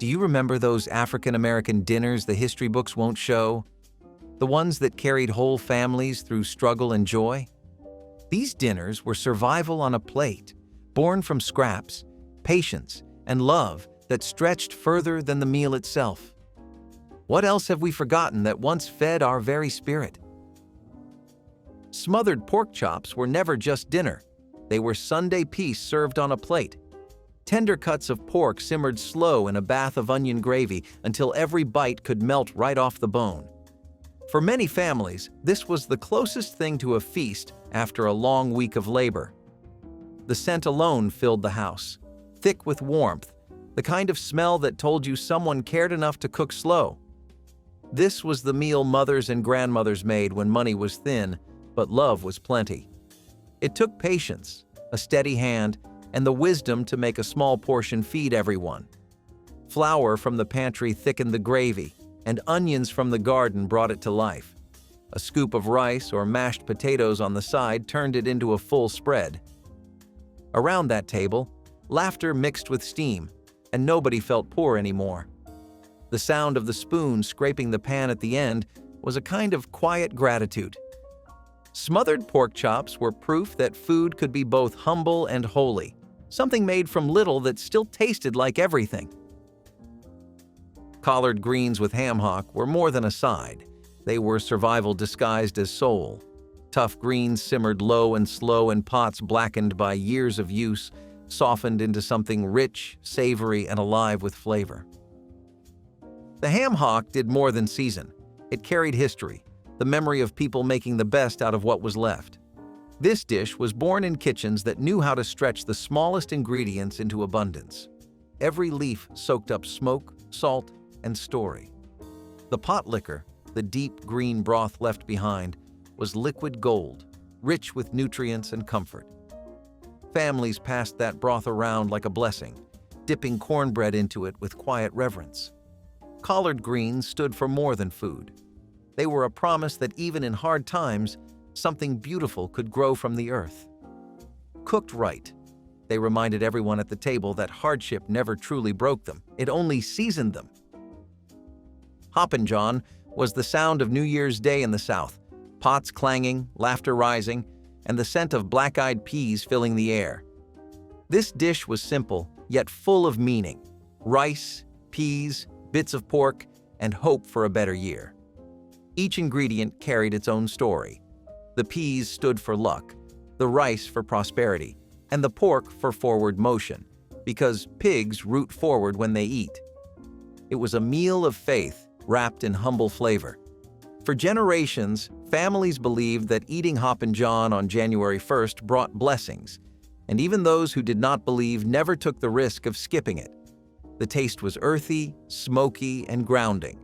Do you remember those African-American dinners the history books won't show? The ones that carried whole families through struggle and joy? These dinners were survival on a plate, born from scraps, patience, and love that stretched further than the meal itself. What else have we forgotten that once fed our very spirit? Smothered pork chops were never just dinner. They were Sunday peace served on a plate. Tender cuts of pork simmered slow in a bath of onion gravy until every bite could melt right off the bone. For many families, this was the closest thing to a feast after a long week of labor. The scent alone filled the house, thick with warmth, the kind of smell that told you someone cared enough to cook slow. This was the meal mothers and grandmothers made when money was thin, but love was plenty. It took patience, a steady hand, and the wisdom to make a small portion feed everyone. Flour from the pantry thickened the gravy, and onions from the garden brought it to life. A scoop of rice or mashed potatoes on the side turned it into a full spread. Around that table, laughter mixed with steam, and nobody felt poor anymore. The sound of the spoon scraping the pan at the end was a kind of quiet gratitude. Smothered pork chops were proof that food could be both humble and holy, something made from little that still tasted like everything. Collard greens with ham hock were more than a side. They were survival disguised as soul. Tough greens simmered low and slow in pots blackened by years of use, softened into something rich, savory, and alive with flavor. The ham hock did more than season. It carried history, the memory of people making the best out of what was left. This dish was born in kitchens that knew how to stretch the smallest ingredients into abundance. Every leaf soaked up smoke, salt, and story. The potlikker, the deep green broth left behind, was liquid gold, rich with nutrients and comfort. Families passed that broth around like a blessing, dipping cornbread into it with quiet reverence. Collard greens stood for more than food. They were a promise that even in hard times, something beautiful could grow from the earth. Cooked right, they reminded everyone at the table that hardship never truly broke them, it only seasoned them. Hoppin John was the sound of New Year's Day in the South, pots clanging, laughter rising, and the scent of black-eyed peas filling the air. This dish was simple, yet full of meaning: rice, peas, bits of pork, and hope for a better year. Each ingredient carried its own story. The peas stood for luck, the rice for prosperity, and the pork for forward motion, because pigs root forward when they eat. It was a meal of faith wrapped in humble flavor. For generations, families believed that eating Hoppin John on January 1st brought blessings, and even those who did not believe never took the risk of skipping it. The taste was earthy, smoky, and grounding,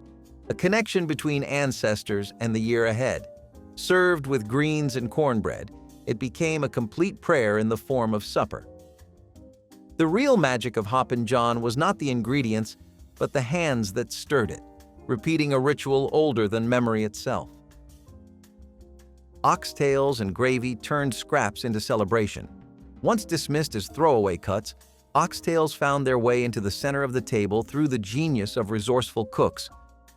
a connection between ancestors and the year ahead. Served with greens and cornbread, it became a complete prayer in the form of supper. The real magic of Hoppin John was not the ingredients, but the hands that stirred it, repeating a ritual older than memory itself. Oxtails and gravy turned scraps into celebration. Once dismissed as throwaway cuts, oxtails found their way into the center of the table through the genius of resourceful cooks.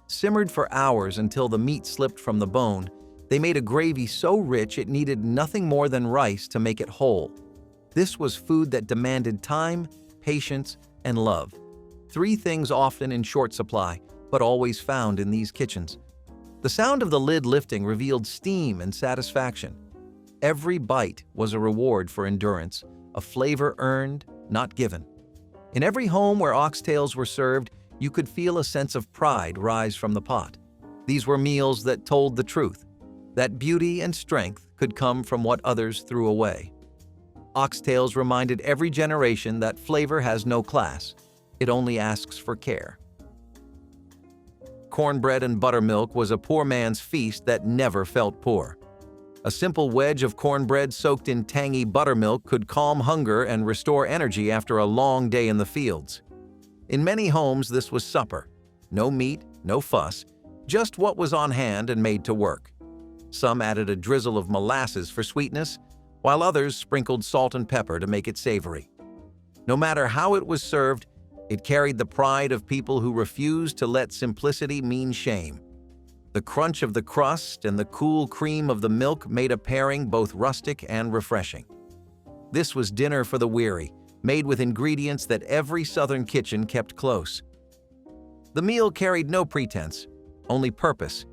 Simmered for hours until the meat slipped from the bone, they made a gravy so rich it needed nothing more than rice to make it whole. This was food that demanded time, patience, and love. Three things often in short supply, but always found in these kitchens. The sound of the lid lifting revealed steam and satisfaction. Every bite was a reward for endurance, a flavor earned, not given. In every home where oxtails were served, you could feel a sense of pride rise from the pot. These were meals that told the truth, that beauty and strength could come from what others threw away. Oxtails reminded every generation that flavor has no class. It only asks for care. Cornbread and buttermilk was a poor man's feast that never felt poor. A simple wedge of cornbread soaked in tangy buttermilk could calm hunger and restore energy after a long day in the fields. In many homes, this was supper. No meat, no fuss, just what was on hand and made to work. Some added a drizzle of molasses for sweetness, while others sprinkled salt and pepper to make it savory. No matter how it was served, It carried the pride of people who refused to let simplicity mean shame. The crunch of the crust and the cool cream of the milk made a pairing both rustic and refreshing. This was dinner for the weary, made with ingredients that every Southern kitchen kept close. The meal carried no pretense, only purpose.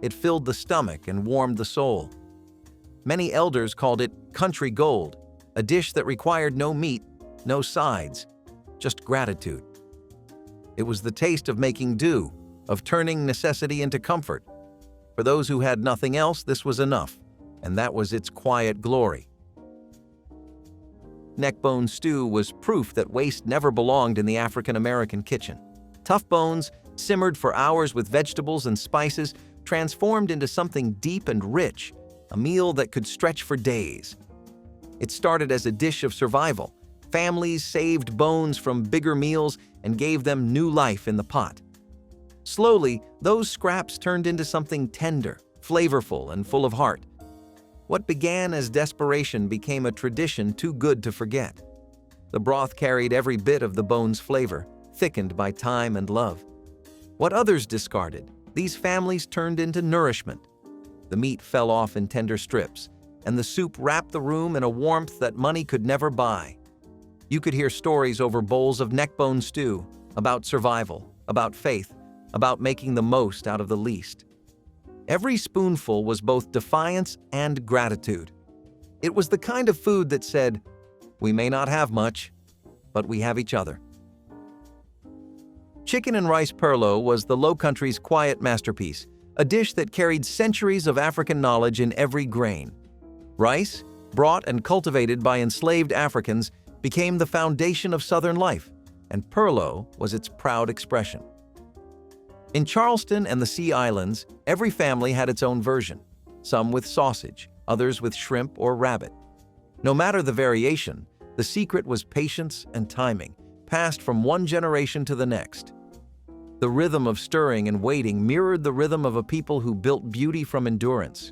It filled the stomach and warmed the soul. Many elders called it country gold, a dish that required no meat, no sides, just gratitude. It was the taste of making do, of turning necessity into comfort. For those who had nothing else, this was enough, and that was its quiet glory. Neckbone stew was proof that waste never belonged in the African-American kitchen. Tough bones, simmered for hours with vegetables and spices, transformed into something deep and rich, a meal that could stretch for days. It started as a dish of survival. Families saved bones from bigger meals and gave them new life in the pot. Slowly, those scraps turned into something tender, flavorful, and full of heart. What began as desperation became a tradition too good to forget. The broth carried every bit of the bone's flavor, thickened by time and love. What others discarded, these families turned into nourishment. The meat fell off in tender strips, and the soup wrapped the room in a warmth that money could never buy. You could hear stories over bowls of neckbone stew, about survival, about faith, about making the most out of the least. Every spoonful was both defiance and gratitude. It was the kind of food that said, "We may not have much, but we have each other." Chicken and rice pirlo was the Low Country's quiet masterpiece, a dish that carried centuries of African knowledge in every grain. Rice, brought and cultivated by enslaved Africans, became the foundation of Southern life, and pirlo was its proud expression. In Charleston and the Sea Islands, every family had its own version, some with sausage, others with shrimp or rabbit. No matter the variation, the secret was patience and timing, passed from one generation to the next. The rhythm of stirring and waiting mirrored the rhythm of a people who built beauty from endurance.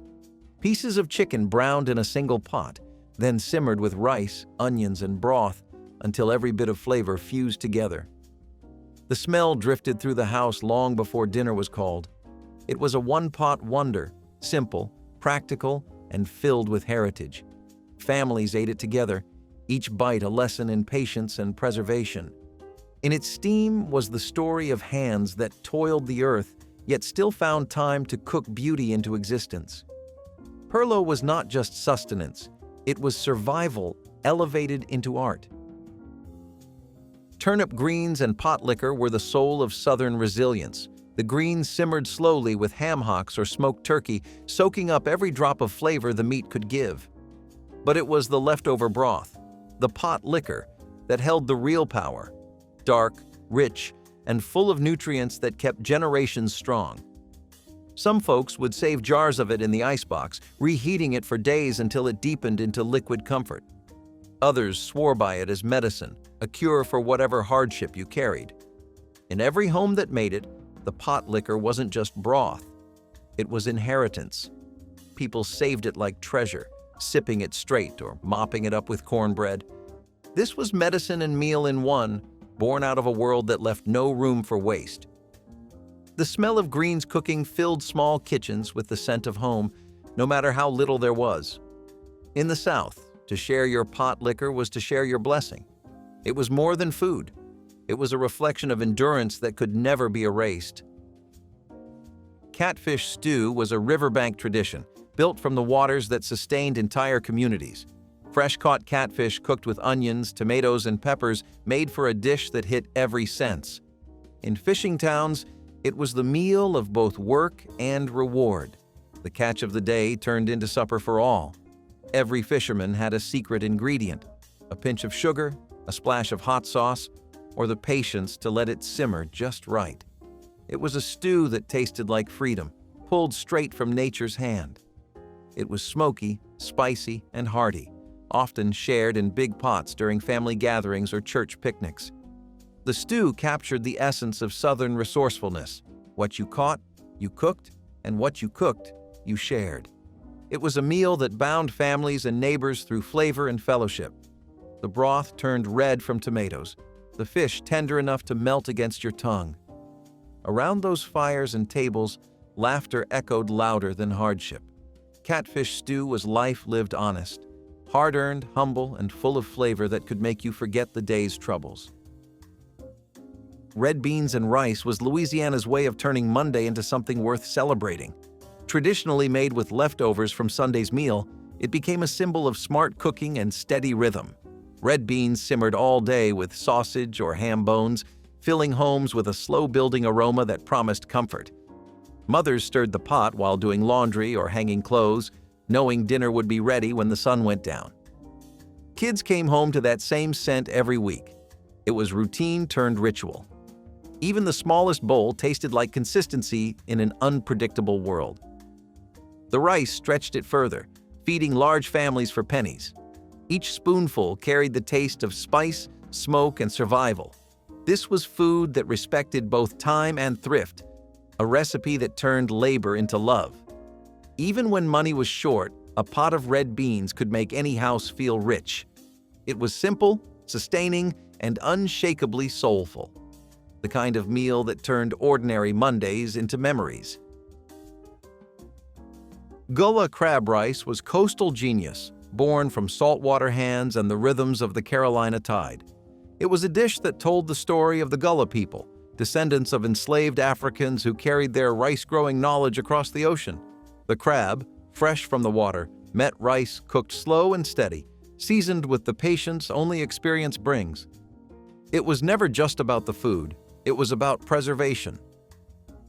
Pieces of chicken browned in a single pot, then simmered with rice, onions, and broth until every bit of flavor fused together. The smell drifted through the house long before dinner was called. It was a one-pot wonder, simple, practical, and filled with heritage. Families ate it together, each bite a lesson in patience and preservation. In its steam was the story of hands that toiled the earth, yet still found time to cook beauty into existence. Pirlo was not just sustenance, it was survival elevated into art. Turnip greens and potlikker were the soul of Southern resilience. The greens simmered slowly with ham hocks or smoked turkey, soaking up every drop of flavor the meat could give. But it was the leftover broth, the potlikker, that held the real power. Dark, rich, and full of nutrients that kept generations strong. Some folks would save jars of it in the icebox, reheating it for days until it deepened into liquid comfort. Others swore by it as medicine, a cure for whatever hardship you carried. In every home that made it, the potlikker wasn't just broth. It was inheritance. People saved it like treasure, sipping it straight or mopping it up with cornbread. This was medicine and meal in one, born out of a world that left no room for waste. The smell of greens cooking filled small kitchens with the scent of home, no matter how little there was. In the South, to share your potlikker was to share your blessing. It was more than food. It was a reflection of endurance that could never be erased. Catfish stew was a riverbank tradition, built from the waters that sustained entire communities. Fresh-caught catfish cooked with onions, tomatoes, and peppers made for a dish that hit every sense. In fishing towns, it was the meal of both work and reward. The catch of the day turned into supper for all. Every fisherman had a secret ingredient, a pinch of sugar, a splash of hot sauce, or the patience to let it simmer just right. It was a stew that tasted like freedom, pulled straight from nature's hand. It was smoky, spicy, and hearty, often shared in big pots during family gatherings or church picnics. The stew captured the essence of Southern resourcefulness. What you caught, you cooked, and what you cooked, you shared. It was a meal that bound families and neighbors through flavor and fellowship. The broth turned red from tomatoes. the fish tender enough to melt against your tongue. Around those fires and tables, laughter echoed louder than hardship. Catfish stew was life lived honest, hard-earned, humble, and full of flavor that could make you forget the day's troubles. Red beans and rice was Louisiana's way of turning Monday into something worth celebrating. Traditionally made with leftovers from Sunday's meal, it became a symbol of smart cooking and steady rhythm. Red beans simmered all day with sausage or ham bones, filling homes with a slow-building aroma that promised comfort. Mothers stirred the pot while doing laundry or hanging clothes, knowing dinner would be ready when the sun went down. Kids came home to that same scent every week. It was routine turned ritual. Even the smallest bowl tasted like consistency in an unpredictable world. The rice stretched it further, feeding large families for pennies. Each spoonful carried the taste of spice, smoke, and survival. This was food that respected both time and thrift, a recipe that turned labor into love. Even when money was short, a pot of red beans could make any house feel rich. It was simple, sustaining, and unshakably soulful. The kind of meal that turned ordinary Mondays into memories. Gullah crab rice was coastal genius, born from saltwater hands and the rhythms of the Carolina tide. It was a dish that told the story of the Gullah people, descendants of enslaved Africans who carried their rice-growing knowledge across the ocean. The crab, fresh from the water, met rice cooked slow and steady, seasoned with the patience only experience brings. It was never just about the food, it was about preservation.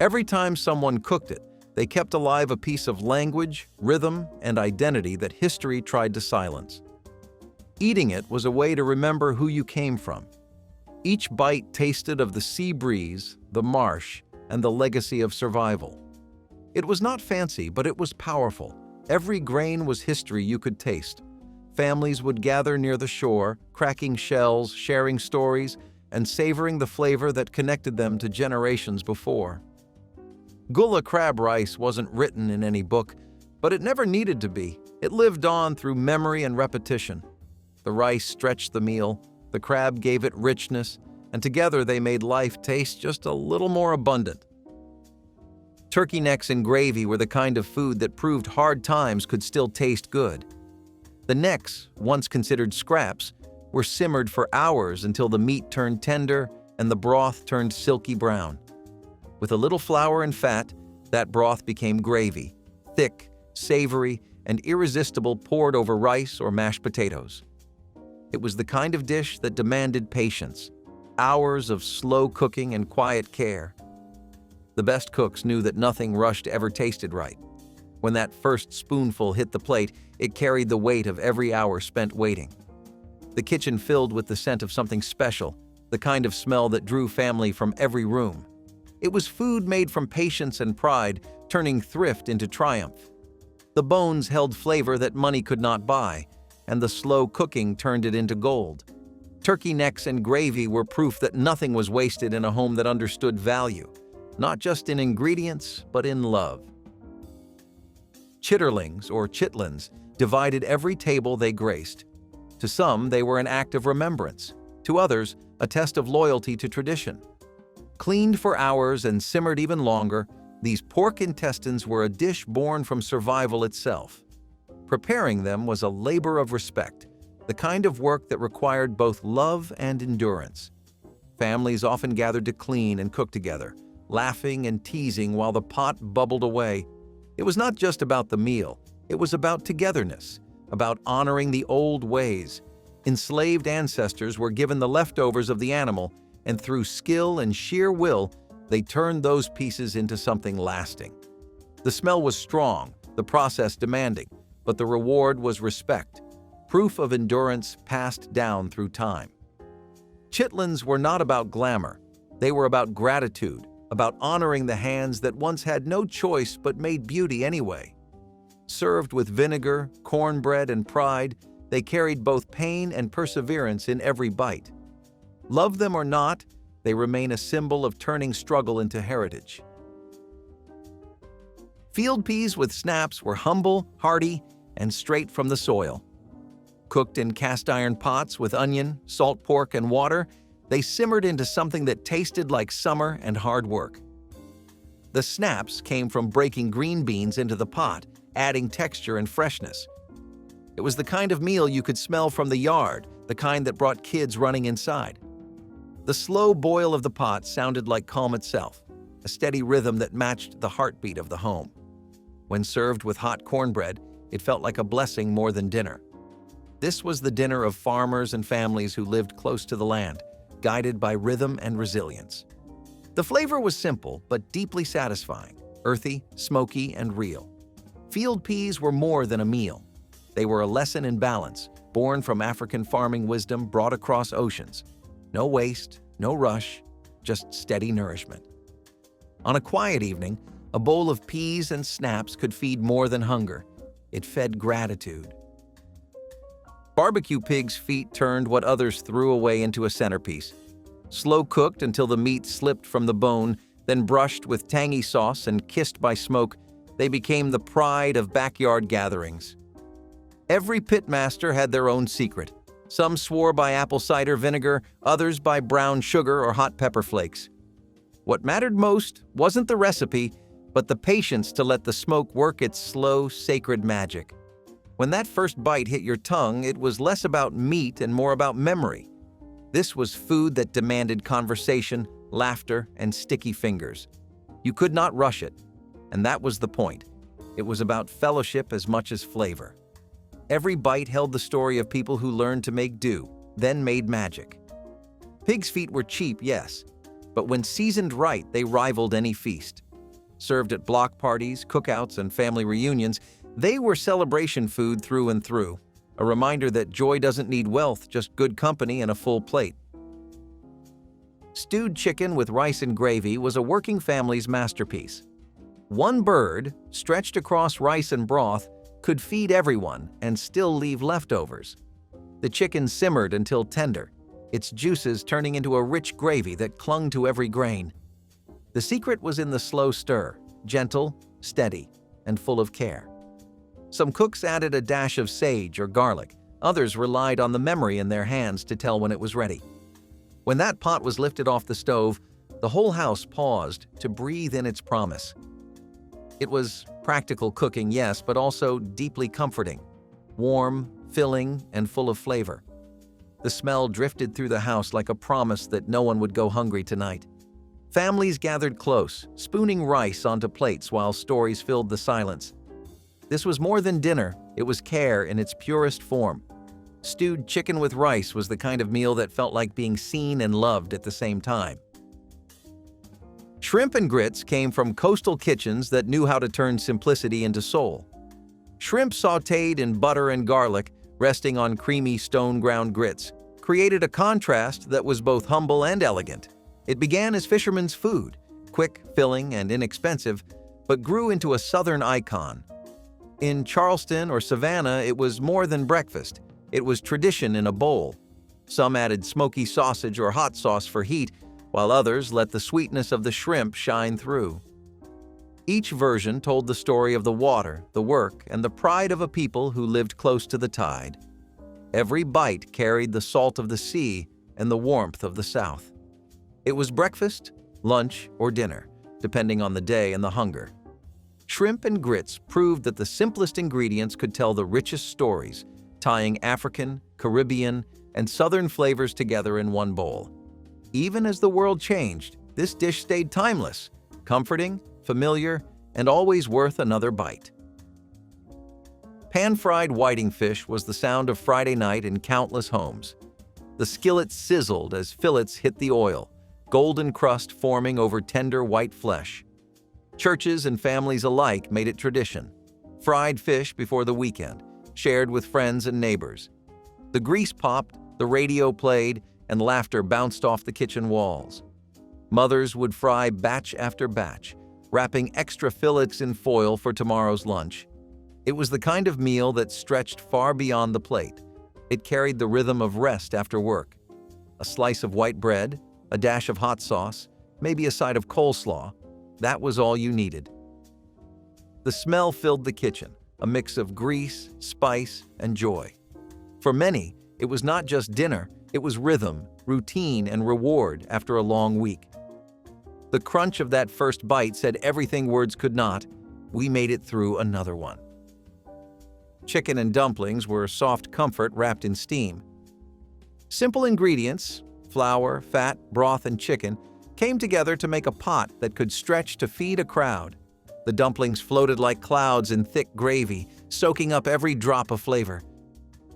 Every time someone cooked it, they kept alive a piece of language, rhythm, and identity that history tried to silence. Eating it was a way to remember who you came from. Each bite tasted of the sea breeze, the marsh, and the legacy of survival. It was not fancy, but it was powerful. Every grain was history you could taste. Families would gather near the shore, cracking shells, sharing stories, and savoring the flavor that connected them to generations before. Gullah crab rice wasn't written in any book, but it never needed to be. It lived on through memory and repetition. The rice stretched the meal, the crab gave it richness, and together they made life taste just a little more abundant. Turkey necks and gravy were the kind of food that proved hard times could still taste good. The necks, once considered scraps, were simmered for hours until the meat turned tender and the broth turned silky brown. With a little flour and fat, that broth became gravy, thick, savory, and irresistible, poured over rice or mashed potatoes. It was the kind of dish that demanded patience, hours of slow cooking and quiet care. The best cooks knew that nothing rushed ever tasted right. When that first spoonful hit the plate, it carried the weight of every hour spent waiting. The kitchen filled with the scent of something special, the kind of smell that drew family from every room. It was food made from patience and pride, turning thrift into triumph. The bones held flavor that money could not buy, and the slow cooking turned it into gold. Turkey necks and gravy were proof that nothing was wasted in a home that understood value, not just in ingredients, but in love. Chitterlings, or chitlins, divided every table they graced. To some, they were an act of remembrance. To others, a test of loyalty to tradition. Cleaned for hours and simmered even longer, these pork intestines were a dish born from survival itself. Preparing them was a labor of respect, the kind of work that required both love and endurance. Families often gathered to clean and cook together, laughing and teasing while the pot bubbled away. It was not just about the meal, it was about togetherness, about honoring the old ways. Enslaved ancestors were given the leftovers of the animal, and through skill and sheer will, they turned those pieces into something lasting. The smell was strong, the process demanding, but the reward was respect, proof of endurance passed down through time. Chitlins were not about glamour. They were about gratitude, about honoring the hands that once had no choice but made beauty anyway. Served with vinegar, cornbread, and pride, they carried both pain and perseverance in every bite. Love them or not, they remain a symbol of turning struggle into heritage. Field peas with snaps were humble, hearty, and straight from the soil. Cooked in cast-iron pots with onion, salt pork, and water, They simmered into something that tasted like summer and hard work. The snaps came from breaking green beans into the pot, adding texture and freshness. It was the kind of meal you could smell from the yard, the kind that brought kids running inside. The slow boil of the pot sounded like calm itself, a steady rhythm that matched the heartbeat of the home. When served with hot cornbread, it felt like a blessing more than dinner. This was the dinner of farmers and families who lived close to the land, guided by rhythm and resilience. The flavor was simple but deeply satisfying, earthy, smoky, and real. Field peas were more than a meal. They were a lesson in balance, born from African farming wisdom brought across oceans. No waste, no rush, just steady nourishment. On a quiet evening, a bowl of peas and snaps could feed more than hunger. It fed gratitude. Barbecue pig's feet turned what others threw away into a centerpiece. Slow cooked until the meat slipped from the bone, then brushed with tangy sauce and kissed by smoke, they became the pride of backyard gatherings. Every pitmaster had their own secret. Some swore by apple cider vinegar, others by brown sugar or hot pepper flakes. What mattered most wasn't the recipe, but the patience to let the smoke work its slow, sacred magic. When that first bite hit your tongue, it was less about meat and more about memory. This was food that demanded conversation, laughter, and sticky fingers. You could not rush it, and that was the point. It was about fellowship as much as flavor. Every bite held the story of people who learned to make do, then made magic. Pig's feet were cheap, yes, but when seasoned right, they rivaled any feast. Served at block parties, cookouts, and family reunions, they were celebration food through and through, a reminder that joy doesn't need wealth, just good company and a full plate. Stewed chicken with rice and gravy was a working family's masterpiece. One bird, stretched across rice and broth, could feed everyone and still leave leftovers. The chicken simmered until tender, its juices turning into a rich gravy that clung to every grain. The secret was in the slow stir, gentle, steady, and full of care. Some cooks added a dash of sage or garlic. Others relied on the memory in their hands to tell when it was ready. When that pot was lifted off the stove, the whole house paused to breathe in its promise. It was practical cooking, yes, but also deeply comforting, warm, filling, and full of flavor. The smell drifted through the house like a promise that no one would go hungry tonight. Families gathered close, spooning rice onto plates while stories filled the silence. This was more than dinner, it was care in its purest form. Stewed chicken with rice was the kind of meal that felt like being seen and loved at the same time. Shrimp and grits came from coastal kitchens that knew how to turn simplicity into soul. Shrimp sautéed in butter and garlic, resting on creamy stone-ground grits, created a contrast that was both humble and elegant. It began as fishermen's food, quick, filling, and inexpensive, but grew into a southern icon. In Charleston or Savannah, it was more than breakfast. It was tradition in a bowl. Some added smoky sausage or hot sauce for heat, while others let the sweetness of the shrimp shine through. Each version told the story of the water, the work, and the pride of a people who lived close to the tide. Every bite carried the salt of the sea and the warmth of the South. It was breakfast, lunch, or dinner, depending on the day and the hunger. Shrimp and grits proved that the simplest ingredients could tell the richest stories, tying African, Caribbean, and Southern flavors together in one bowl. Even as the world changed, this dish stayed timeless, comforting, familiar, and always worth another bite. Pan-fried whiting fish was the sound of Friday night in countless homes. The skillet sizzled as fillets hit the oil, golden crust forming over tender white flesh. Churches and families alike made it tradition. Fried fish before the weekend, shared with friends and neighbors. The grease popped, the radio played, and laughter bounced off the kitchen walls. Mothers would fry batch after batch, wrapping extra fillets in foil for tomorrow's lunch. It was the kind of meal that stretched far beyond the plate. It carried the rhythm of rest after work. A slice of white bread, a dash of hot sauce, maybe a side of coleslaw. That was all you needed. The smell filled the kitchen, a mix of grease, spice, and joy. For many, it was not just dinner, It was rhythm, routine, and reward after a long week. The crunch of that first bite said everything words could not. We made it through another one. Chicken and dumplings were soft comfort wrapped in steam. Simple ingredients, flour, fat, broth, and chicken, came together to make a pot that could stretch to feed a crowd. The dumplings floated like clouds in thick gravy, soaking up every drop of flavor.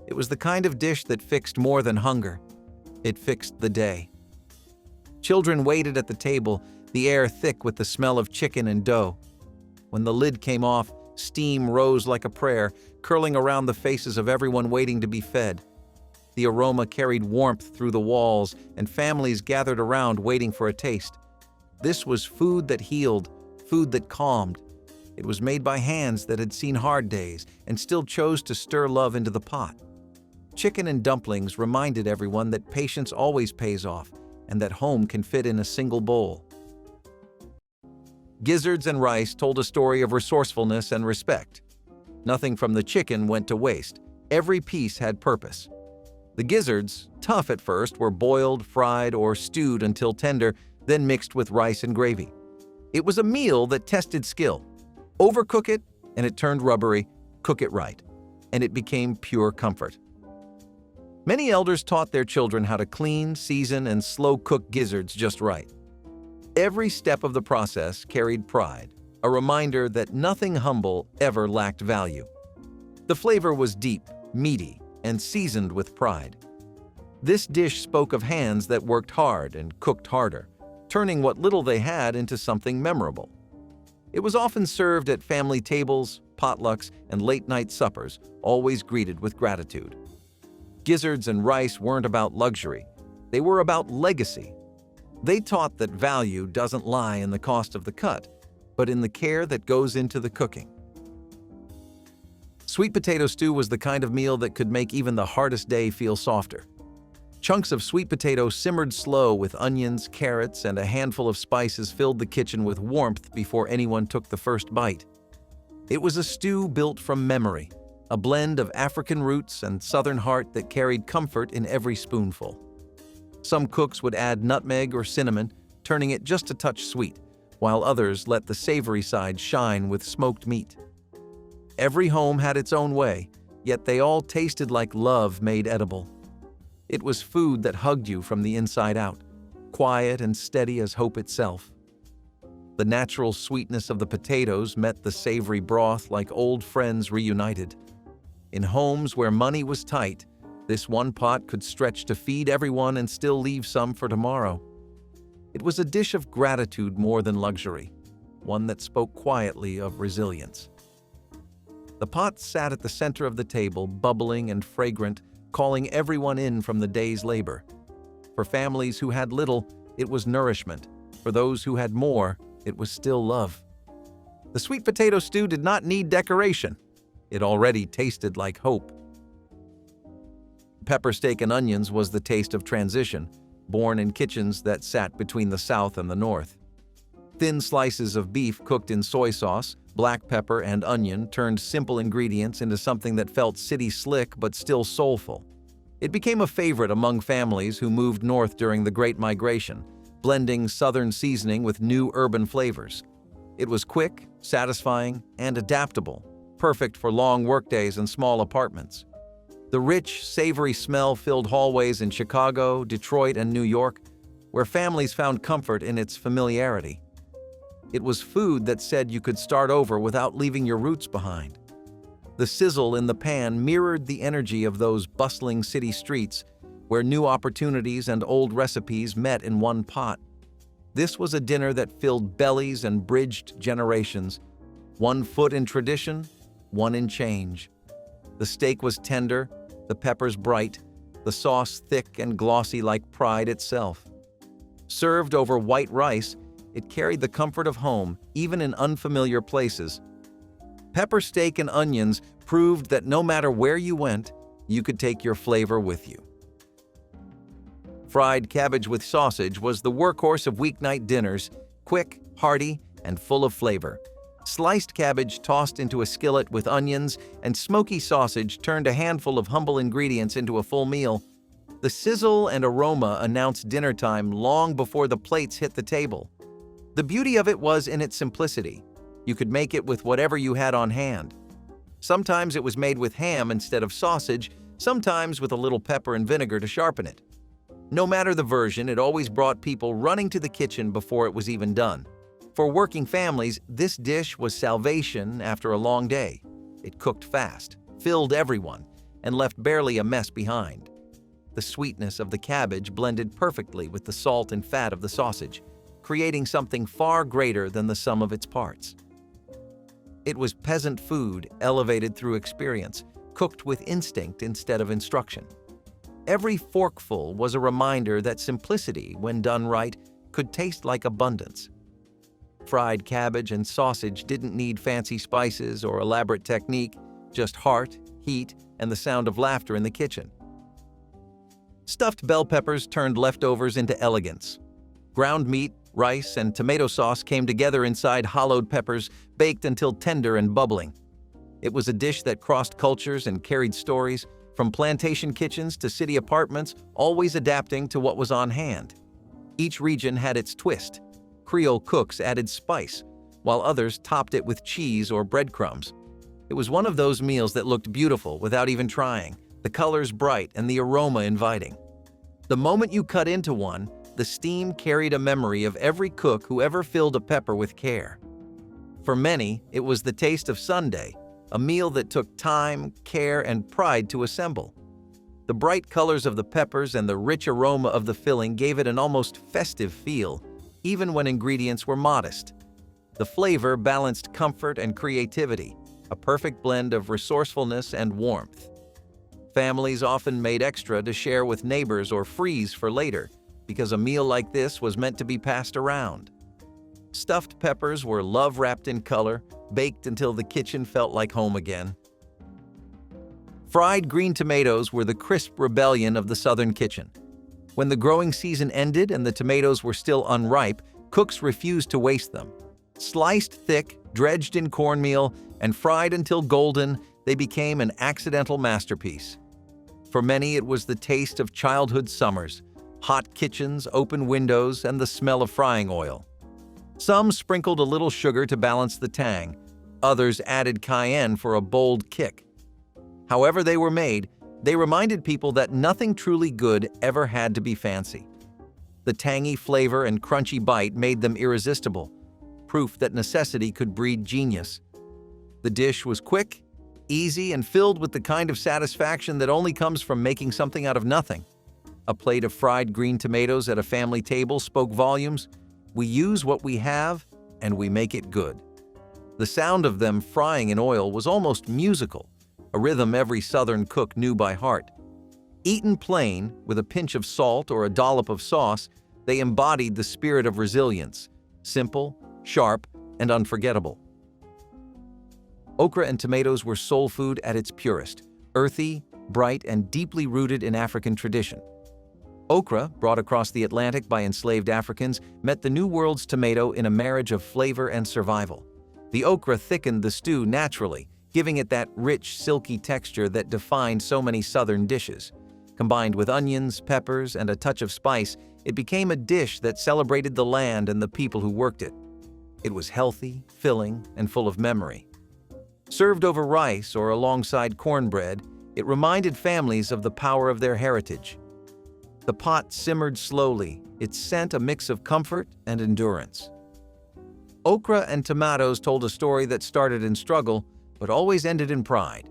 It was the kind of dish that fixed more than hunger. It fixed the day. Children waited at the table, the air thick with the smell of chicken and dough. When the lid came off, steam rose like a prayer, curling around the faces of everyone waiting to be fed. The aroma carried warmth through the walls, and families gathered around waiting for a taste. This was food that healed, food that calmed. It was made by hands that had seen hard days and still chose to stir love into the pot. Chicken and dumplings reminded everyone that patience always pays off and that home can fit in a single bowl. Gizzards and rice told a story of resourcefulness and respect. Nothing from the chicken went to waste. Every piece had purpose. The gizzards, tough at first, were boiled, fried, or stewed until tender, then mixed with rice and gravy. It was a meal that tested skill. Overcook it, and it turned rubbery. Cook it right, and it became pure comfort. Many elders taught their children how to clean, season, and slow-cook gizzards just right. Every step of the process carried pride, a reminder that nothing humble ever lacked value. The flavor was deep, meaty, and seasoned with pride. This dish spoke of hands that worked hard and cooked harder, turning what little they had into something memorable. It was often served at family tables, potlucks, and late-night suppers, always greeted with gratitude. Gizzards and rice weren't about luxury. They were about legacy. They taught that value doesn't lie in the cost of the cut, but in the care that goes into the cooking. Sweet potato stew was the kind of meal that could make even the hardest day feel softer. Chunks of sweet potato simmered slow with onions, carrots, and a handful of spices filled the kitchen with warmth before anyone took the first bite. It was a stew built from memory, a blend of African roots and Southern heart that carried comfort in every spoonful. Some cooks would add nutmeg or cinnamon, turning it just a touch sweet, while others let the savory side shine with smoked meat. Every home had its own way, yet they all tasted like love made edible. It was food that hugged you from the inside out, quiet and steady as hope itself. The natural sweetness of the potatoes met the savory broth like old friends reunited. In homes where money was tight, this one pot could stretch to feed everyone and still leave some for tomorrow. It was a dish of gratitude more than luxury, one that spoke quietly of resilience. The pot sat at the center of the table, bubbling and fragrant, calling everyone in from the day's labor. For families who had little, it was nourishment. For those who had more, it was still love. The sweet potato stew did not need decoration. It already tasted like hope. Pepper steak and onions was the taste of transition, born in kitchens that sat between the South and the North. Thin slices of beef cooked in soy sauce, black pepper, and onion turned simple ingredients into something that felt city slick but still soulful. It became a favorite among families who moved north during the Great Migration, blending Southern seasoning with new urban flavors. It was quick, satisfying, and adaptable, perfect for long workdays and small apartments. The rich, savory smell filled hallways in Chicago, Detroit, and New York, where families found comfort in its familiarity. It was food that said you could start over without leaving your roots behind. The sizzle in the pan mirrored the energy of those bustling city streets where new opportunities and old recipes met in one pot. This was a dinner that filled bellies and bridged generations, one foot in tradition, one in change. The steak was tender, the peppers bright, the sauce thick and glossy like pride itself. Served over white rice, it carried the comfort of home, even in unfamiliar places. Pepper steak and onions proved that no matter where you went, you could take your flavor with you. Fried cabbage with sausage was the workhorse of weeknight dinners, quick, hearty, and full of flavor. Sliced cabbage tossed into a skillet with onions and smoky sausage turned a handful of humble ingredients into a full meal. The sizzle and aroma announced dinner time long before the plates hit the table. The beauty of it was in its simplicity. You could make it with whatever you had on hand. Sometimes it was made with ham instead of sausage, sometimes with a little pepper and vinegar to sharpen it. No matter the version, it always brought people running to the kitchen before it was even done. For working families, this dish was salvation after a long day. It cooked fast, filled everyone, and left barely a mess behind. The sweetness of the cabbage blended perfectly with the salt and fat of the sausage, creating something far greater than the sum of its parts. It was peasant food elevated through experience, cooked with instinct instead of instruction. Every forkful was a reminder that simplicity, when done right, could taste like abundance. Fried cabbage and sausage didn't need fancy spices or elaborate technique, just heart, heat, and the sound of laughter in the kitchen. Stuffed bell peppers turned leftovers into elegance. Ground meat, rice, and tomato sauce came together inside hollowed peppers, baked until tender and bubbling. It was a dish that crossed cultures and carried stories, from plantation kitchens to city apartments, always adapting to what was on hand. Each region had its twist. Creole cooks added spice, while others topped it with cheese or breadcrumbs. It was one of those meals that looked beautiful without even trying, the colors bright and the aroma inviting. The moment you cut into one, the steam carried a memory of every cook who ever filled a pepper with care. For many, it was the taste of Sunday, a meal that took time, care, and pride to assemble. The bright colors of the peppers and the rich aroma of the filling gave it an almost festive feel, even when ingredients were modest. The flavor balanced comfort and creativity, a perfect blend of resourcefulness and warmth. Families often made extra to share with neighbors or freeze for later, because a meal like this was meant to be passed around. Stuffed peppers were love-wrapped in color, baked until the kitchen felt like home again. Fried green tomatoes were the crisp rebellion of the southern kitchen. When the growing season ended and the tomatoes were still unripe, cooks refused to waste them. Sliced thick, dredged in cornmeal, and fried until golden, they became an accidental masterpiece. For many, it was the taste of childhood summers, hot kitchens, open windows, and the smell of frying oil. Some sprinkled a little sugar to balance the tang. Others added cayenne for a bold kick. However they were made, they reminded people that nothing truly good ever had to be fancy. The tangy flavor and crunchy bite made them irresistible, proof that necessity could breed genius. The dish was quick, easy, and filled with the kind of satisfaction that only comes from making something out of nothing. A plate of fried green tomatoes at a family table spoke volumes. We use what we have, and we make it good. The sound of them frying in oil was almost musical, a rhythm every Southern cook knew by heart. Eaten plain, with a pinch of salt or a dollop of sauce, they embodied the spirit of resilience, simple, sharp, and unforgettable. Okra and tomatoes were soul food at its purest, earthy, bright, and deeply rooted in African tradition. Okra, brought across the Atlantic by enslaved Africans, met the New World's tomato in a marriage of flavor and survival. The okra thickened the stew naturally, giving it that rich, silky texture that defined so many Southern dishes. Combined with onions, peppers, and a touch of spice, it became a dish that celebrated the land and the people who worked it. It was healthy, filling, and full of memory. Served over rice or alongside cornbread, it reminded families of the power of their heritage. The pot simmered slowly, its scent a mix of comfort and endurance. Okra and tomatoes told a story that started in struggle, but always ended in pride.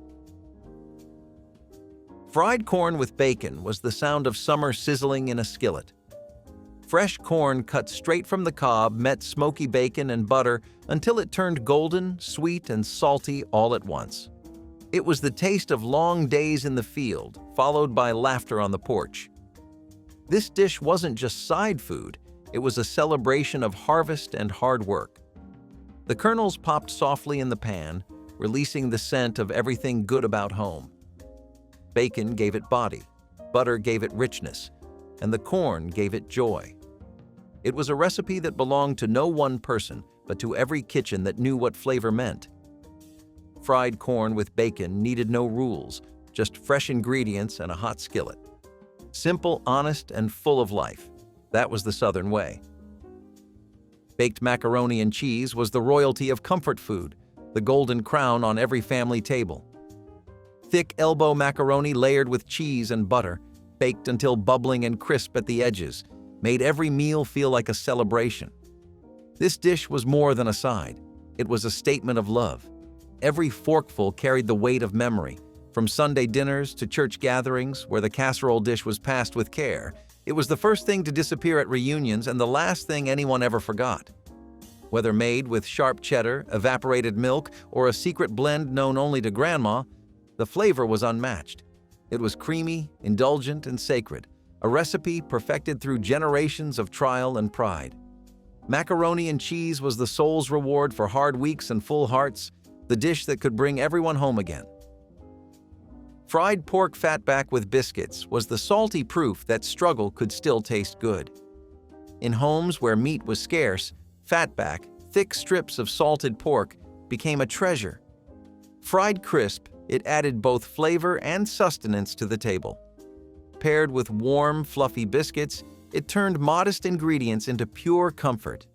Fried corn with bacon was the sound of summer sizzling in a skillet. Fresh corn cut straight from the cob met smoky bacon and butter until it turned golden, sweet, and salty all at once. It was the taste of long days in the field, followed by laughter on the porch. This dish wasn't just side food, it was a celebration of harvest and hard work. The kernels popped softly in the pan, releasing the scent of everything good about home. Bacon gave it body, butter gave it richness, and the corn gave it joy. It was a recipe that belonged to no one person, but to every kitchen that knew what flavor meant. Fried corn with bacon needed no rules, just fresh ingredients and a hot skillet. Simple, honest, and full of life. That was the Southern way. Baked macaroni and cheese was the royalty of comfort food, the golden crown on every family table. Thick elbow macaroni layered with cheese and butter, baked until bubbling and crisp at the edges, made every meal feel like a celebration. This dish was more than a side. It was a statement of love. Every forkful carried the weight of memory. From Sunday dinners to church gatherings where the casserole dish was passed with care, it was the first thing to disappear at reunions and the last thing anyone ever forgot. Whether made with sharp cheddar, evaporated milk, or a secret blend known only to Grandma, the flavor was unmatched. It was creamy, indulgent, and sacred, a recipe perfected through generations of trial and pride. Macaroni and cheese was the soul's reward for hard weeks and full hearts, the dish that could bring everyone home again. Fried pork fatback with biscuits was the salty proof that struggle could still taste good. In homes where meat was scarce, fatback, thick strips of salted pork, became a treasure. Fried crisp, it added both flavor and sustenance to the table. Paired with warm, fluffy biscuits, it turned modest ingredients into pure comfort.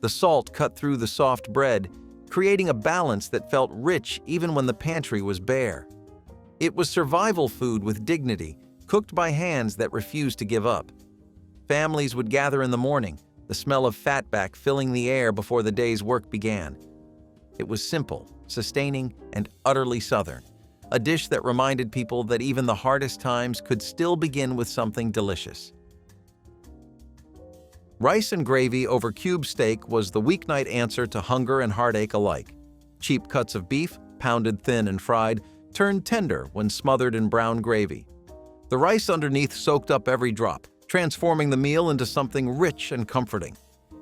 The salt cut through the soft bread, creating a balance that felt rich even when the pantry was bare. It was survival food with dignity, cooked by hands that refused to give up. Families would gather in the morning, the smell of fatback filling the air before the day's work began. It was simple, sustaining, and utterly Southern, a dish that reminded people that even the hardest times could still begin with something delicious. Rice and gravy over cube steak was the weeknight answer to hunger and heartache alike. Cheap cuts of beef, pounded thin and fried, turned tender when smothered in brown gravy. The rice underneath soaked up every drop, transforming the meal into something rich and comforting.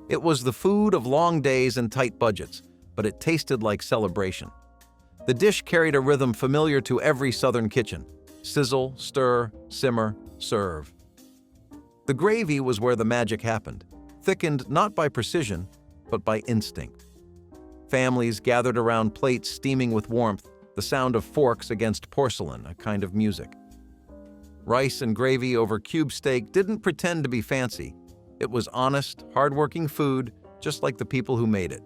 It was the food of long days and tight budgets, but it tasted like celebration. The dish carried a rhythm familiar to every Southern kitchen: sizzle, stir, simmer, serve. The gravy was where the magic happened, thickened not by precision, but by instinct. Families gathered around plates steaming with warmth, the sound of forks against porcelain, a kind of music. Rice and gravy over cube steak didn't pretend to be fancy. It was honest, hardworking food, just like the people who made it.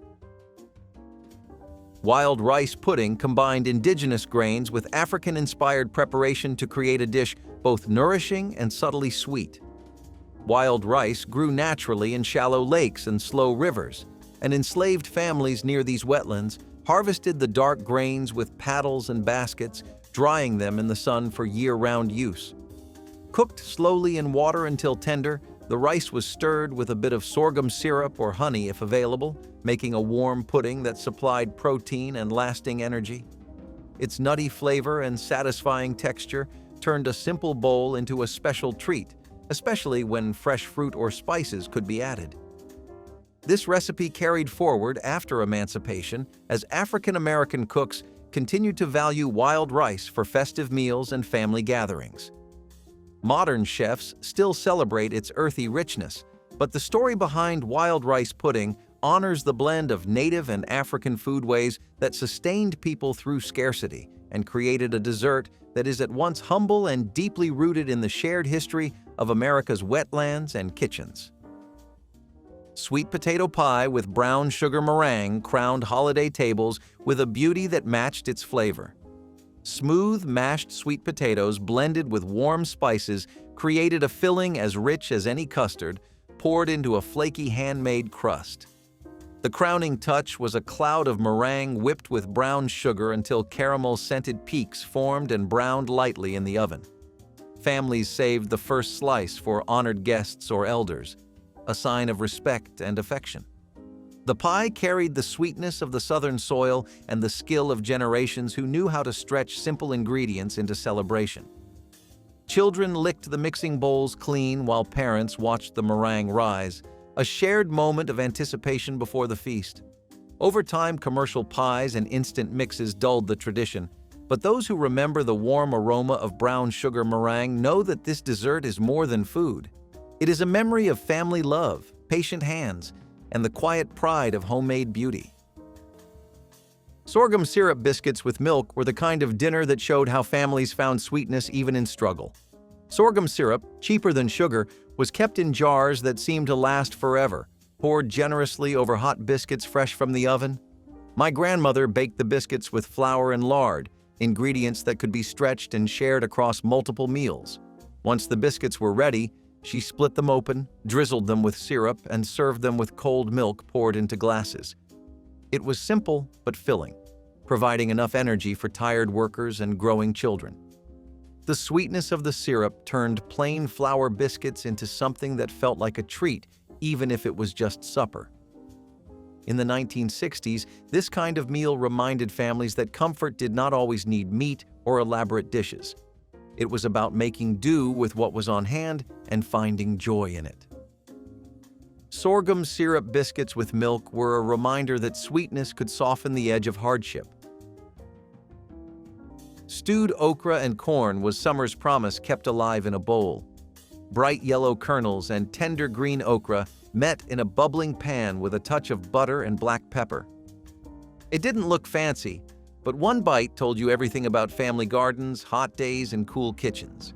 Wild rice pudding combined indigenous grains with African-inspired preparation to create a dish both nourishing and subtly sweet. Wild rice grew naturally in shallow lakes and slow rivers, and enslaved families near these wetlands harvested the dark grains with paddles and baskets, drying them in the sun for year-round use. Cooked slowly in water until tender, the rice was stirred with a bit of sorghum syrup or honey if available, making a warm pudding that supplied protein and lasting energy. Its nutty flavor and satisfying texture turned a simple bowl into a special treat, especially when fresh fruit or spices could be added. This recipe carried forward after emancipation as African American cooks continued to value wild rice for festive meals and family gatherings. Modern chefs still celebrate its earthy richness, but the story behind wild rice pudding honors the blend of native and African foodways that sustained people through scarcity and created a dessert that is at once humble and deeply rooted in the shared history of America's wetlands and kitchens. Sweet potato pie with brown sugar meringue crowned holiday tables with a beauty that matched its flavor. Smooth, mashed sweet potatoes blended with warm spices created a filling as rich as any custard, poured into a flaky handmade crust. The crowning touch was a cloud of meringue whipped with brown sugar until caramel-scented peaks formed and browned lightly in the oven. Families saved the first slice for honored guests or elders, a sign of respect and affection. The pie carried the sweetness of the Southern soil and the skill of generations who knew how to stretch simple ingredients into celebration. Children licked the mixing bowls clean while parents watched the meringue rise, a shared moment of anticipation before the feast. Over time, commercial pies and instant mixes dulled the tradition, but those who remember the warm aroma of brown sugar meringue know that this dessert is more than food. It is a memory of family love, patient hands, and the quiet pride of homemade beauty. Sorghum syrup biscuits with milk were the kind of dinner that showed how families found sweetness even in struggle. Sorghum syrup, cheaper than sugar, was kept in jars that seemed to last forever, poured generously over hot biscuits fresh from the oven. My grandmother baked the biscuits with flour and lard, ingredients that could be stretched and shared across multiple meals. Once the biscuits were ready, she split them open, drizzled them with syrup, and served them with cold milk poured into glasses. It was simple but filling, providing enough energy for tired workers and growing children. The sweetness of the syrup turned plain flour biscuits into something that felt like a treat, even if it was just supper. In the 1960s, this kind of meal reminded families that comfort did not always need meat or elaborate dishes. It was about making do with what was on hand and finding joy in it. Sorghum syrup biscuits with milk were a reminder that sweetness could soften the edge of hardship. Stewed okra and corn was summer's promise kept alive in a bowl. Bright yellow kernels and tender green okra met in a bubbling pan with a touch of butter and black pepper. It didn't look fancy, but one bite told you everything about family gardens, hot days, and cool kitchens.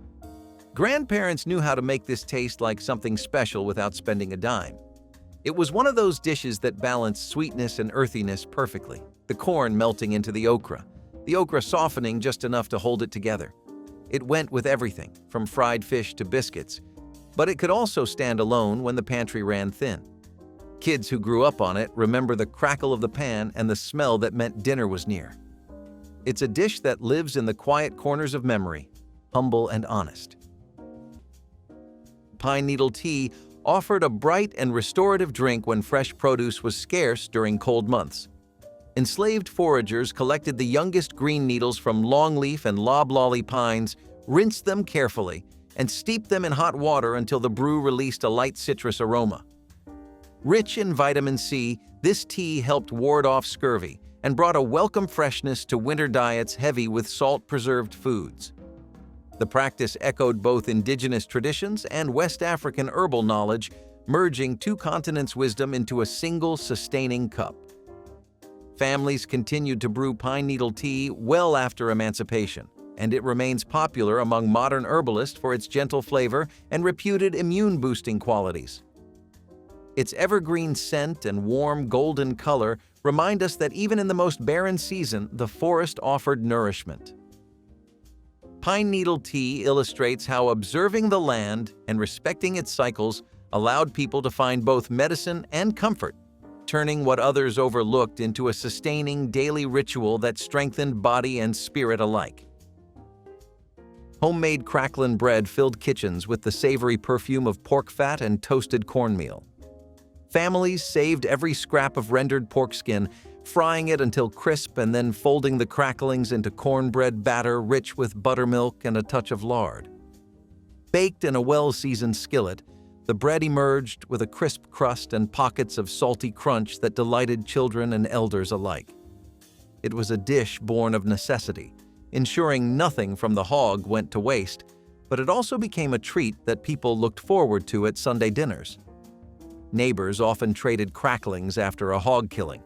Grandparents knew how to make this taste like something special without spending a dime. It was one of those dishes that balanced sweetness and earthiness perfectly, the corn melting into the okra softening just enough to hold it together. It went with everything, from fried fish to biscuits, but it could also stand alone when the pantry ran thin. Kids who grew up on it remember the crackle of the pan and the smell that meant dinner was near. It's a dish that lives in the quiet corners of memory, humble and honest. Pine needle tea offered a bright and restorative drink when fresh produce was scarce during cold months. Enslaved foragers collected the youngest green needles from longleaf and loblolly pines, rinsed them carefully, and steeped them in hot water until the brew released a light citrus aroma. Rich in vitamin C, this tea helped ward off scurvy and brought a welcome freshness to winter diets heavy with salt-preserved foods. The practice echoed both indigenous traditions and West African herbal knowledge, merging two continents' wisdom into a single sustaining cup. Families continued to brew pine needle tea well after emancipation, and it remains popular among modern herbalists for its gentle flavor and reputed immune-boosting qualities. Its evergreen scent and warm golden color remind us that even in the most barren season, the forest offered nourishment. Pine needle tea illustrates how observing the land and respecting its cycles allowed people to find both medicine and comfort, turning what others overlooked into a sustaining daily ritual that strengthened body and spirit alike. Homemade crackling bread filled kitchens with the savory perfume of pork fat and toasted cornmeal. Families saved every scrap of rendered pork skin, frying it until crisp and then folding the cracklings into cornbread batter rich with buttermilk and a touch of lard. Baked in a well-seasoned skillet, the bread emerged with a crisp crust and pockets of salty crunch that delighted children and elders alike. It was a dish born of necessity, ensuring nothing from the hog went to waste, but it also became a treat that people looked forward to at Sunday dinners. Neighbors often traded cracklings after a hog killing,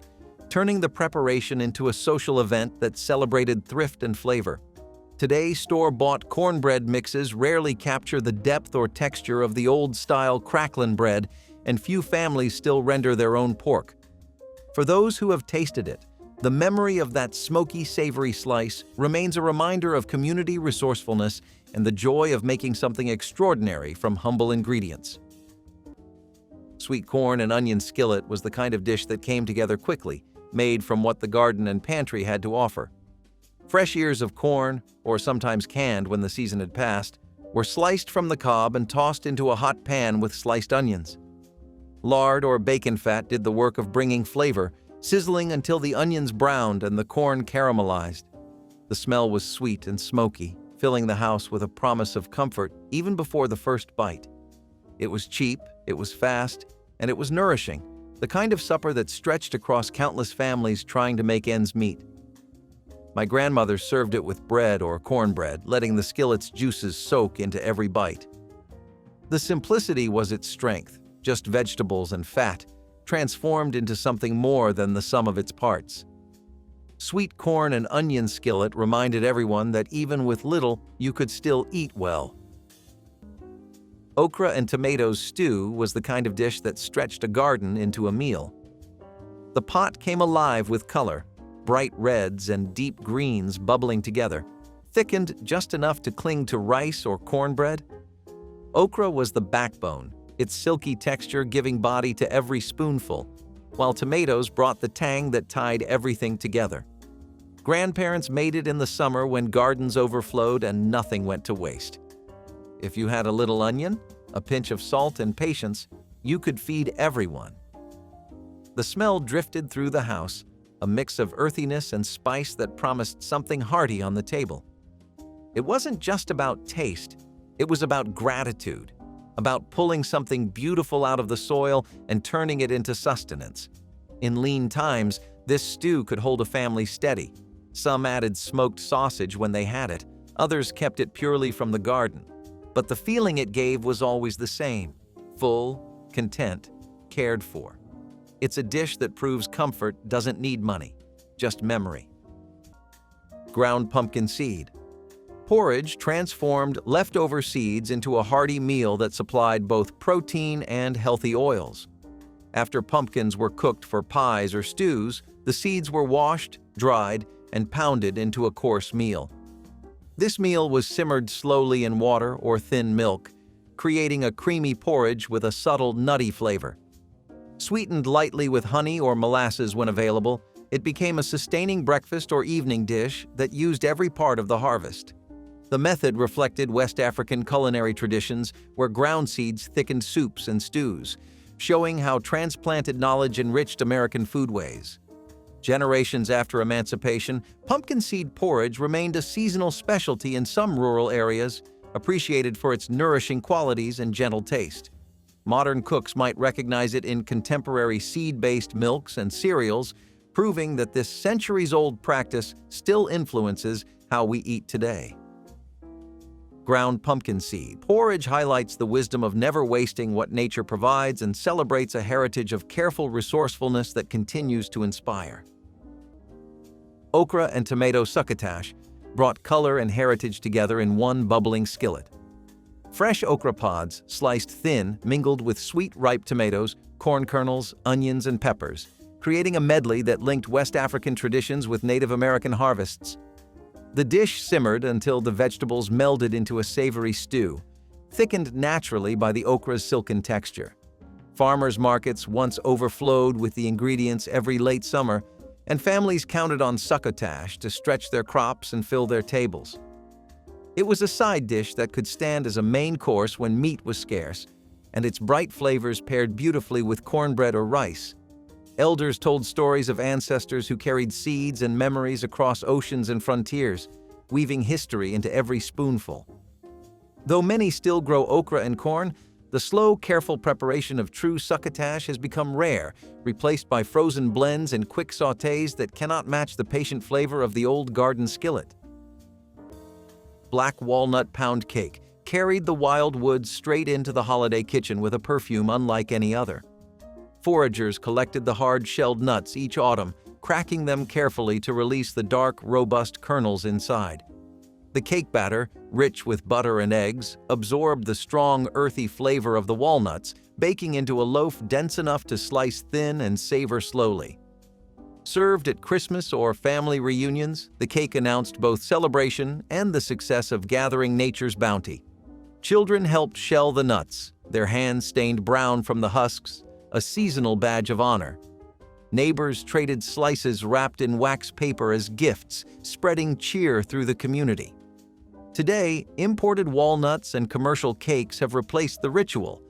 turning the preparation into a social event that celebrated thrift and flavor. Today, store-bought cornbread mixes rarely capture the depth or texture of the old-style crackling bread, and few families still render their own pork. For those who have tasted it, the memory of that smoky, savory slice remains a reminder of community resourcefulness and the joy of making something extraordinary from humble ingredients. Sweet corn and onion skillet was the kind of dish that came together quickly, made from what the garden and pantry had to offer. Fresh ears of corn, or sometimes canned when the season had passed, were sliced from the cob and tossed into a hot pan with sliced onions. Lard or bacon fat did the work of bringing flavor, sizzling until the onions browned and the corn caramelized. The smell was sweet and smoky, filling the house with a promise of comfort even before the first bite. It was cheap, it was fast, and it was nourishing, the kind of supper that stretched across countless families trying to make ends meet. My grandmother served it with bread or cornbread, letting the skillet's juices soak into every bite. The simplicity was its strength, just vegetables and fat, transformed into something more than the sum of its parts. Sweet corn and onion skillet reminded everyone that even with little, you could still eat well. Okra and tomatoes stew was the kind of dish that stretched a garden into a meal. The pot came alive with color, bright reds and deep greens bubbling together, thickened just enough to cling to rice or cornbread. Okra was the backbone, its silky texture giving body to every spoonful, while tomatoes brought the tang that tied everything together. Grandparents made it in the summer when gardens overflowed and nothing went to waste. If you had a little onion, a pinch of salt, and patience, you could feed everyone. The smell drifted through the house, a mix of earthiness and spice that promised something hearty on the table. It wasn't just about taste, it was about gratitude, about pulling something beautiful out of the soil and turning it into sustenance. In lean times, this stew could hold a family steady. Some added smoked sausage when they had it, others kept it purely from the garden. But the feeling it gave was always the same: full, content, cared for. It's a dish that proves comfort doesn't need money, just memory. Ground pumpkin seed. Porridge transformed leftover seeds into a hearty meal that supplied both protein and healthy oils. After pumpkins were cooked for pies or stews, the seeds were washed, dried, and pounded into a coarse meal. This meal was simmered slowly in water or thin milk, creating a creamy porridge with a subtle nutty flavor. Sweetened lightly with honey or molasses when available, it became a sustaining breakfast or evening dish that used every part of the harvest. The method reflected West African culinary traditions where ground seeds thickened soups and stews, showing how transplanted knowledge enriched American foodways. Generations after emancipation, pumpkin seed porridge remained a seasonal specialty in some rural areas, appreciated for its nourishing qualities and gentle taste. Modern cooks might recognize it in contemporary seed-based milks and cereals, proving that this centuries-old practice still influences how we eat today. Ground pumpkin seed. Porridge highlights the wisdom of never wasting what nature provides and celebrates a heritage of careful resourcefulness that continues to inspire. Okra and tomato succotash brought color and heritage together in one bubbling skillet. Fresh okra pods, sliced thin, mingled with sweet ripe tomatoes, corn kernels, onions, and peppers, creating a medley that linked West African traditions with Native American harvests. The dish simmered until the vegetables melded into a savory stew, thickened naturally by the okra's silken texture. Farmers' markets once overflowed with the ingredients every late summer, and families counted on succotash to stretch their crops and fill their tables. It was a side dish that could stand as a main course when meat was scarce, and its bright flavors paired beautifully with cornbread or rice. Elders told stories of ancestors who carried seeds and memories across oceans and frontiers, weaving history into every spoonful. Though many still grow okra and corn, the slow, careful preparation of true succotash has become rare, replaced by frozen blends and quick sautés that cannot match the patient flavor of the old garden skillet. Black walnut pound cake carried the wild woods straight into the holiday kitchen with a perfume unlike any other. Foragers collected the hard-shelled nuts each autumn, cracking them carefully to release the dark, robust kernels inside. The cake batter, rich with butter and eggs, absorbed the strong, earthy flavor of the walnuts, baking into a loaf dense enough to slice thin and savor slowly. Served at Christmas or family reunions, the cake announced both celebration and the success of gathering nature's bounty. Children helped shell the nuts, their hands stained brown from the husks, a seasonal badge of honor. Neighbors traded slices wrapped in wax paper as gifts, spreading cheer through the community. Today, imported walnuts and commercial cakes have replaced the ritual,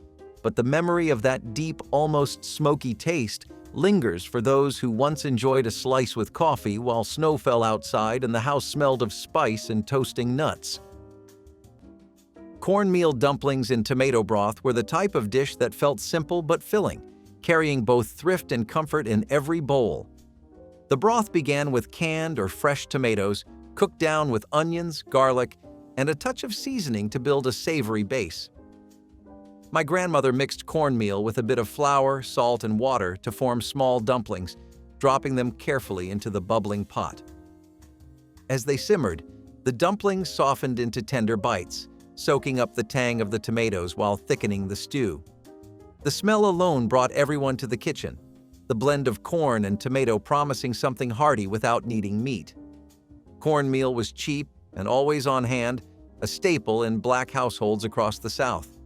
but the memory of that deep, almost smoky taste lingers for those who once enjoyed a slice with coffee while snow fell outside and the house smelled of spice and toasting nuts. Cornmeal dumplings in tomato broth were the type of dish that felt simple but filling, carrying both thrift and comfort in every bowl. The broth began with canned or fresh tomatoes, cooked down with onions, garlic, and a touch of seasoning to build a savory base. My grandmother mixed cornmeal with a bit of flour, salt, and water to form small dumplings, dropping them carefully into the bubbling pot. As they simmered, the dumplings softened into tender bites, soaking up the tang of the tomatoes while thickening the stew. The smell alone brought everyone to the kitchen, the blend of corn and tomato promising something hearty without needing meat. Cornmeal was cheap and always on hand, a staple in Black households across the South.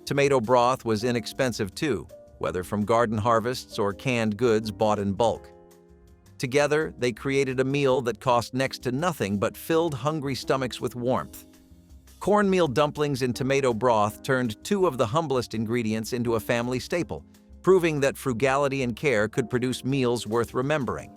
Tomato broth was inexpensive too, whether from garden harvests or canned goods bought in bulk. Together, they created a meal that cost next to nothing but filled hungry stomachs with warmth. Cornmeal dumplings in tomato broth turned two of the humblest ingredients into a family staple, proving that frugality and care could produce meals worth remembering.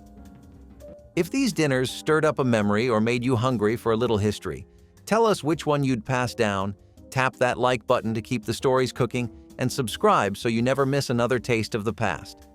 If these dinners stirred up a memory or made you hungry for a little history, tell us which one you'd pass down, tap that like button to keep the stories cooking, and subscribe so you never miss another taste of the past.